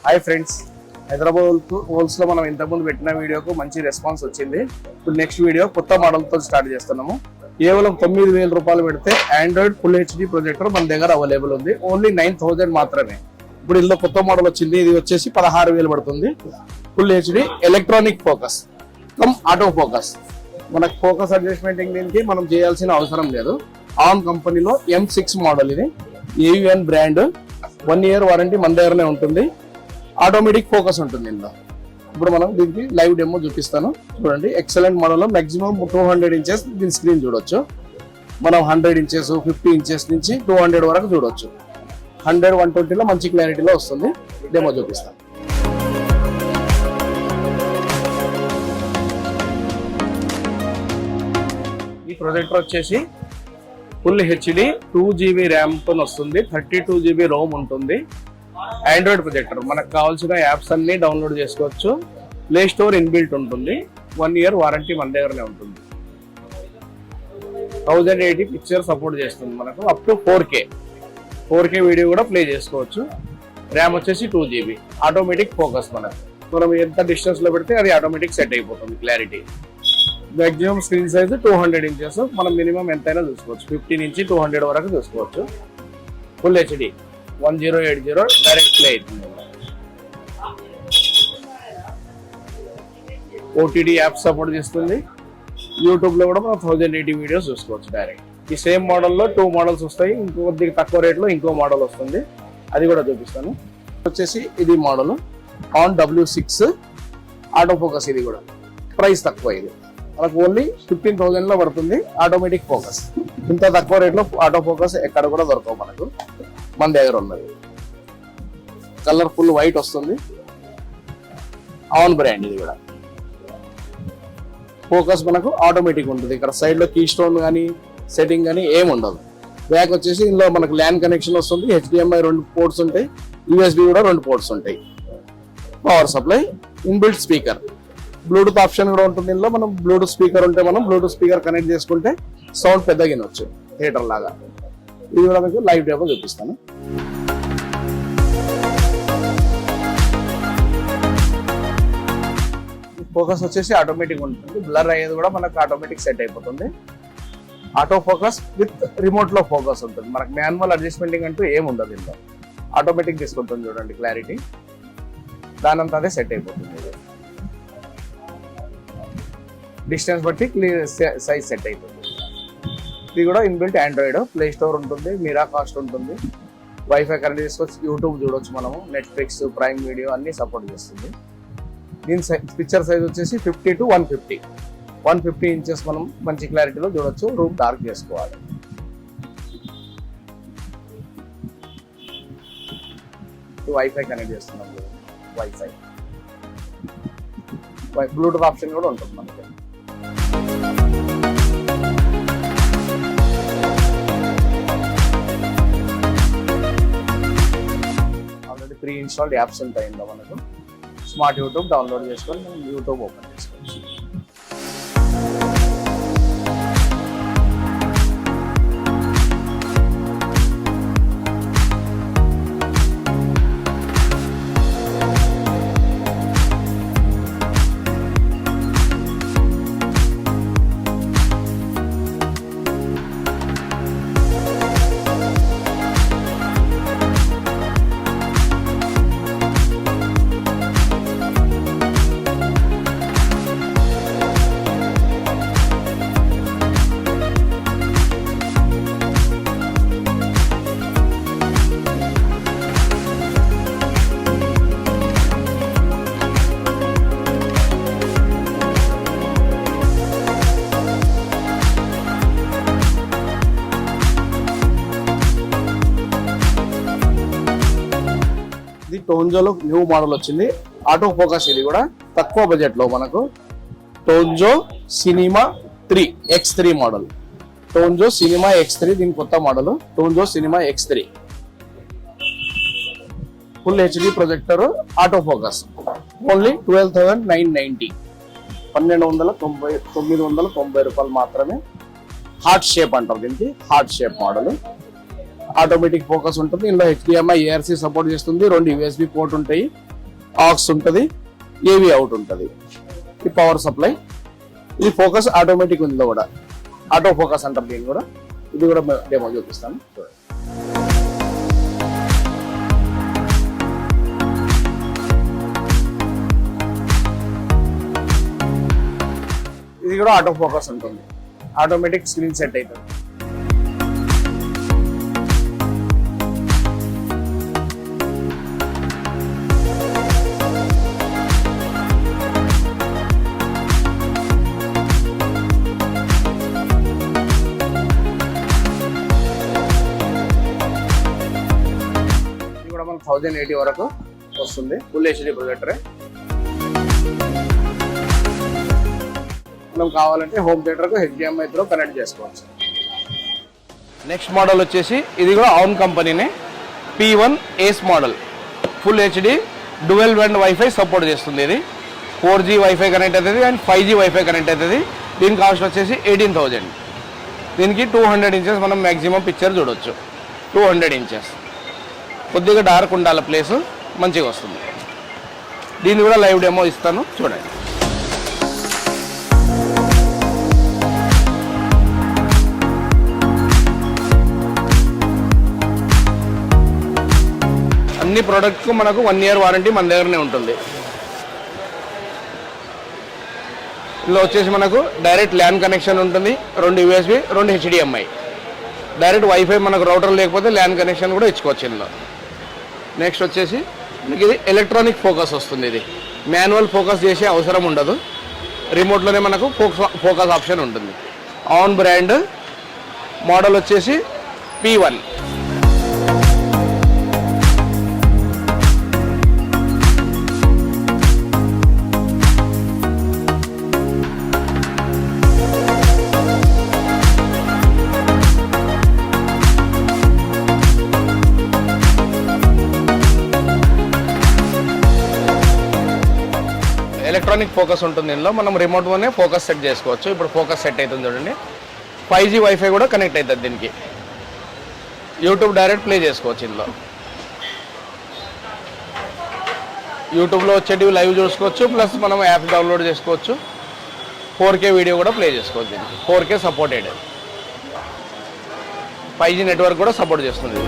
Hi friends, Hyderabad holes లో మనం ఇంతకుముందు పెట్టిన వీడియోకు మంచి రెస్పాన్స్ వచ్చింది. ఇప్పుడు నెక్స్ట్ వీడియో కొత్త మోడల్ తో స్టార్ట్ చేస్తున్నాము. కేవలం 9,000 రూపాయలు పెడితే ఆండ్రాయిడ్ ఫుల్ హెచ్డి ప్రొజెక్టర్ మన దగ్గర అవైలబుల్ ఉంది. ఓన్లీ 9,000 మాత్రమే. ఇప్పుడు ఇందులో కొత్త మోడల్ వచ్చింది. ఇది వచ్చేసి 16,000 పడుతుంది. Full HD electronic focus come auto focus. మనకు ఫోకస్ అడ్జస్ట్మెంట్ దీనికి మనం చేయాల్సిన అవసరం లేదు. ఆన్ కంపెనీలో M6 మోడల్ ఇది. AUN brand. 1 year వారంటీ మన దగ్గరనే ఉంటుంది. ఆటోమేటిక్ ఫోకస్ ఉంటుంది ఇందులో. ఇప్పుడు మనం దీనికి లైవ్ డెమో చూపిస్తాను. చూడండి, ఎక్సలెంట్ మోడల్. మాక్సిమం 200 ఇంచెస్ దీని స్క్రీన్ చూడొచ్చు. మనం 100 ఇంచెస్ 50 ఇంచెస్ నుంచి 200 వరకు చూడొచ్చు. 100, 120లో మంచి క్లారిటీలో వస్తుంది. డెమో చూపిస్తాను. ఈ ప్రొజెక్టర్ వచ్చేసి ఫుల్ హెచ్డి 2GB ర్యామ్ తో వస్తుంది. 32GB రోమ్ ఉంటుంది. Android projector. మనకు కావాల్సిన యాప్స్ అన్ని డౌన్లోడ్ చేసుకోవచ్చు. ప్లే స్టోర్ ఇన్బిల్ట్ ఉంటుంది. 1 year వారంటీ మన దగ్గరనే ఉంటుంది. 1080 పిక్చర్ సపోర్ట్ చేస్తుంది. మనకు అప్ టు 4K వీడియో కూడా ప్లే చేసుకోవచ్చు. ర్యామ్ వచ్చేసి 2GB. Automatic focus. మనం ఎంత డిస్టెన్స్ లో పెడితే అది ఆటోమేటిక్ సెట్ అయిపోతుంది clarity. Maximum screen size 200 inches. మనం మినిమం ఎంతైనా చూసుకోవచ్చు. 50 నుంచి 200 వరకు చూసుకోవచ్చు. ఫుల్ హెచ్డి 1080 డైరెక్ట్ ప్లే అవుతుంది. OTT యాప్ సపోర్ట్ చేస్తుంది. యూట్యూబ్ లో కూడా మనం 1080 వీడియోస్ చూసుకోవచ్చు డైరెక్ట్. ఈ సేమ్ మోడల్లో 2 మోడల్స్ వస్తాయి. ఇంకొద్దిగా తక్కువ రేట్లో ఇంకో మోడల్ వస్తుంది. అది కూడా చూపిస్తాను. వచ్చేసి ఇది model on W6 auto focus. ఇది కూడా ప్రైస్ తక్కువ. ఇది మనకు ఓన్లీ 15,000 లో పడుతుంది. Automatic focus. ఇంత తక్కువ రేట్లో ఆటో ఫోకస్ ఎక్కడ కూడా దొరకవు మనకు. మన దగ్గర ఉన్నది. కలర్ ఫుల్ వైట్ వస్తుంది. On brand. ఇది కూడా ఫోకస్ మనకు ఆటోమేటిక్ ఉంటుంది. ఇక్కడ సైడ్ లో కీ స్టోన్ కానీ సెట్టింగ్ కానీ ఏమి ఉండదు. బ్యాక్ వచ్చేసి ఇందులో మనకు ల్యాన్ కనెక్షన్ వస్తుంది. HDMI 2 పోర్ట్స్ ఉంటాయి. USB కూడా 2 పోర్ట్స్ ఉంటాయి. Power supply, inbuilt speaker, Bluetooth option కూడా ఉంటుంది. ఇందులో మనం బ్లూటూత్ స్పీకర్ ఉంటే మనం బ్లూటూత్ స్పీకర్ కనెక్ట్ చేసుకుంటే సౌండ్ పెద్దగా వినొచ్చు థియేటర్ లాగా. ఇది కూడా మీకు లైవ్ డెమో చూపిస్తాను. ఫోకస్ వచ్చేసి ఆటోమేటిక్ ఉంటుంది. బ్లర్ అయ్యేది కూడా మనకు ఆటోమేటిక్ సెట్ అయిపోతుంది. ఆటో ఫోకస్ విత్ రిమోట్ లో ఫోకస్ ఉంటుంది. మనకు మాన్యువల్ అడ్జస్ట్మెంటింగ్ అంటూ ఏమి ఉండదు. ఇందులో ఆటోమేటిక్ తీసుకుంటుంది. చూడండి క్లారిటీ. దానంతా అదే సెట్ అయిపోతుంది. డిస్టెన్స్ బట్టి క్లియర్ సైజ్ సెట్ అయిపోతుంది. ఇది కూడా ఇన్బిల్ట్ ఆండ్రాయిడ్. ప్లే స్టోర్ ఉంటుంది. మీరా కాస్ట్ ఉంటుంది. వైఫై కనెక్ట్ చేసుకోవచ్చు. యూట్యూబ్ చూడొచ్చు మనము. నెట్ఫ్లిక్స్, ప్రైమ్ వీడియో అన్ని సపోర్ట్ చేస్తుంది. దీని పిక్చర్ సైజ్ వచ్చేసి 50 to 150 ఇంచెస్ మనం మంచి క్లారిటీలో చూడొచ్చు. రూమ్ డార్క్ చేసుకోవాలి. వైఫై కనెక్ట్ చేస్తున్నాం. వైఫై బ్లూటూత్ ఆప్షన్ కూడా ఉంటుంది మనకి. ఆల్రెడీ ప్రీ ఇన్స్టాల్డ్ యాప్స్ ఉంటాయి ఇందులో మనకు. స్మార్ట్ యూట్యూబ్ డౌన్లోడ్ చేసుకొని మనం యూట్యూబ్ ఓపెన్ చేసుకోవచ్చు. టోంజోలో న్యూ మోడల్ వచ్చింది. Auto focus. ఇది కూడా తక్కువ బడ్జెట్ లో మనకు. టోంజో సినిమా 3 X3 మోడల్. టోంజో సినిమా X3 దీని కొత్త మోడల్. టోంజో cinema X3 full HD projector. Auto focus. Only 12,990. 990 రూపాయలు మాత్రమే. హార్ట్ షేప్ అంటారు దీనికి. Heart shape model. Automatic focus ఉంటుంది. ఇందులో HDMI ARC సపోర్ట్ చేస్తుంది. 2 USB పోర్ట్ ఉంటాయి. ఆక్స్ ఉంటుంది, ఏవి అవుట్ ఉంటుంది. ఈ పవర్ సప్లై, ఇది ఫోకస్ ఆటోమేటిక్ ఉంది కూడా, ఆటో ఫోకస్ అంటారు దీన్ని కూడా. ఇది కూడా డెమో చూపిస్తాను చూడండి. ఇది కూడా ఆటో ఫోకస్ ఉంటుంది, ఆటోమేటిక్ స్క్రీన్ సెట్ అవుతుంది. ఇది కూడా మనకు 1080 వరకు వస్తుంది, ఫుల్ హెచ్డి ప్రొజెక్టరే. మనం కావాలంటే హోమ్ థియేటర్కు HDMI తో కనెక్ట్ చేసుకోవచ్చు. నెక్స్ట్ మోడల్ వచ్చేసి ఇది కూడా ఆన్ కంపెనీనే, P1 ace model. Full HD dual band WiFi support చేస్తుంది. ఇది 4G వైఫై కనెక్ట్ అవుతుంది అండ్ 5G వైఫై కనెక్ట్ అవుతుంది. దీని కాస్ట్ వచ్చేసి 18,000. దీనికి 200 ఇంచెస్ మనం మ్యాక్సిమం పిక్చర్ చూడవచ్చు. 200 ఇంచెస్, కొద్దిగా డార్క్ ఉండాలి, ప్లేస్ మంచిగా వస్తుంది. దీన్ని కూడా లైవ్ డెమో ఇస్తాను చూడండి. అన్ని ప్రోడక్ట్కు మనకు 1 year వారంటీ మన దగ్గరనే ఉంటుంది. ఇందులో వచ్చేసి మనకు డైరెక్ట్ ల్యాన్ కనెక్షన్ ఉంటుంది, 2 USB, 2 HDMI. డైరెక్ట్ వైఫై మనకు రౌటర్ లేకపోతే ల్యాన్ కనెక్షన్ కూడా ఇచ్చుకోవచ్చు ఇందులో. నెక్స్ట్ వచ్చేసి మనకి ఇది ఎలక్ట్రానిక్ ఫోకస్ వస్తుంది. ఇది మాన్యువల్ ఫోకస్ చేసే అవసరం ఉండదు, రిమోట్లోనే మనకు ఫోకస్ ఆప్షన్ ఉంటుంది. ఆన్ బ్రాండ్, మోడల్ వచ్చేసి P1. ఎలక్ట్రానిక్ ఫోకస్ ఉంటుంది ఇందులో, మనం రిమోట్లోనే ఫోకస్ సెట్ చేసుకోవచ్చు. ఇప్పుడు ఫోకస్ సెట్ అవుతుంది చూడండి. 5G వైఫై కూడా కనెక్ట్ అవుతుంది దీనికి. యూట్యూబ్ డైరెక్ట్ ప్లే చేసుకోవచ్చు ఇందులో. యూట్యూబ్లో వచ్చేటివి లైవ్ చూసుకోవచ్చు, ప్లస్ మనం యాప్ డౌన్లోడ్ చేసుకోవచ్చు. 4K వీడియో కూడా ప్లే చేసుకోవచ్చు దీనికి. 4K సపోర్టెడ్, 5G నెట్వర్క్ కూడా సపోర్ట్ చేస్తుంది.